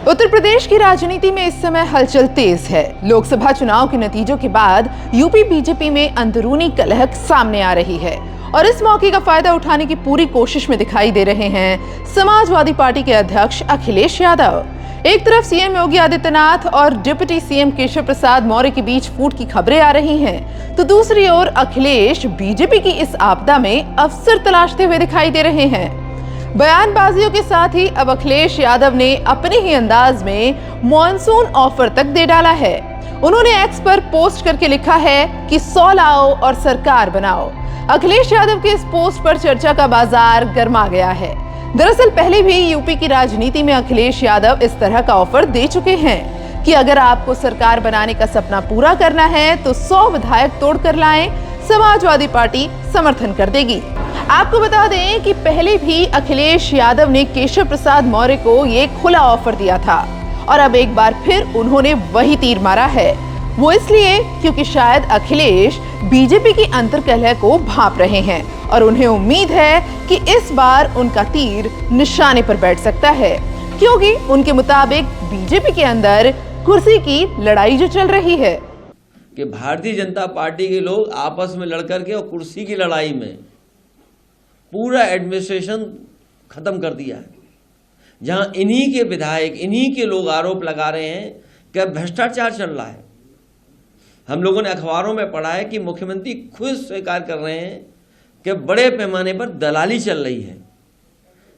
उत्तर प्रदेश की राजनीति में इस समय हलचल तेज है। लोकसभा चुनाव के नतीजों के बाद यूपी बीजेपी में अंदरूनी कलह सामने आ रही है और इस मौके का फायदा उठाने की पूरी कोशिश में दिखाई दे रहे हैं समाजवादी पार्टी के अध्यक्ष अखिलेश यादव। एक तरफ सीएम योगी आदित्यनाथ और डिप्टी सीएम केशव प्रसाद मौर्य के बीच फूट की खबरें आ रही हैं, तो दूसरी ओर अखिलेश बीजेपी की इस आपदा में अवसर तलाशते हुए दिखाई दे रहे हैं। बयानबाजियों के साथ ही अब अखिलेश यादव ने अपने ही अंदाज में मॉनसून ऑफर तक दे डाला है। उन्होंने एक्स पर पोस्ट करके लिखा है कि 100 लाओ और सरकार बनाओ। अखिलेश यादव के इस पोस्ट पर चर्चा का बाजार गर्मा गया है। दरअसल पहले भी यूपी की राजनीति में अखिलेश यादव इस तरह का ऑफर दे चुके हैं कि अगर आपको सरकार बनाने का सपना पूरा करना है तो 100 विधायक तोड़कर लाएं, समाजवादी पार्टी समर्थन कर देगी। आपको बता दें कि पहले भी अखिलेश यादव ने केशव प्रसाद मौर्य को ये खुला ऑफर दिया था और अब एक बार फिर उन्होंने वही तीर मारा है। वो इसलिए क्योंकि शायद अखिलेश बीजेपी की अंतर्कलह को भांप रहे हैं और उन्हें उम्मीद है कि इस बार उनका तीर निशाने पर बैठ सकता है, क्योंकि उनके मुताबिक बीजेपी के अंदर कुर्सी की लड़ाई जो चल रही है कि भारतीय जनता पार्टी के लोग आपस में लड़कर के और कुर्सी की लड़ाई में पूरा एडमिनिस्ट्रेशन खत्म कर दिया है। जहां इन्हीं के विधायक, इन्हीं के लोग आरोप लगा रहे हैं कि भ्रष्टाचार चल रहा है। हम लोगों ने अखबारों में पढ़ा है कि मुख्यमंत्री खुद स्वीकार कर रहे हैं कि बड़े पैमाने पर दलाली चल रही है।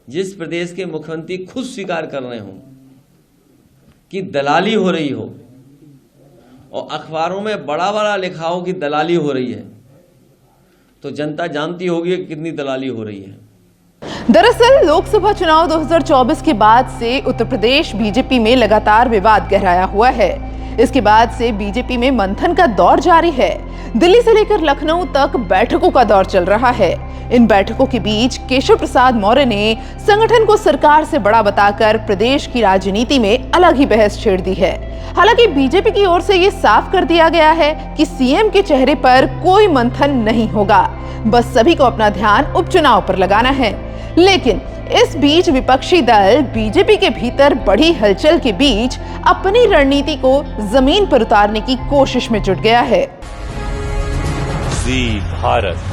जिस प्रदेश के मुख्यमंत्री खुद स्वीकार कर रहे हों कि दलाली हो रही हो और अखबारों में बड़ा बड़ा लिखा हो कि दलाली हो रही है, तो जनता जानती होगी कि कितनी दलाली हो रही है। दरअसल लोकसभा चुनाव 2024 के बाद से उत्तर प्रदेश बीजेपी में लगातार विवाद गहराया हुआ है। इसके बाद से बीजेपी में मंथन का दौर जारी है। दिल्ली से लेकर लखनऊ तक बैठकों का दौर चल रहा है। इन बैठकों के बीच केशव प्रसाद मौर्य ने संगठन को सरकार से बड़ा बताकर प्रदेश की राजनीति में अलग ही बहस छेड़ दी है। हालांकि बीजेपी की ओर से ये साफ कर दिया गया है कि सीएम के चेहरे पर कोई मंथन नहीं होगा, बस सभी को अपना ध्यान उपचुनाव पर लगाना है। लेकिन इस बीच विपक्षी दल बीजेपी के भीतर बड़ी हलचल के बीच अपनी रणनीति को जमीन पर उतारने की कोशिश में जुट गया है। जी भारत।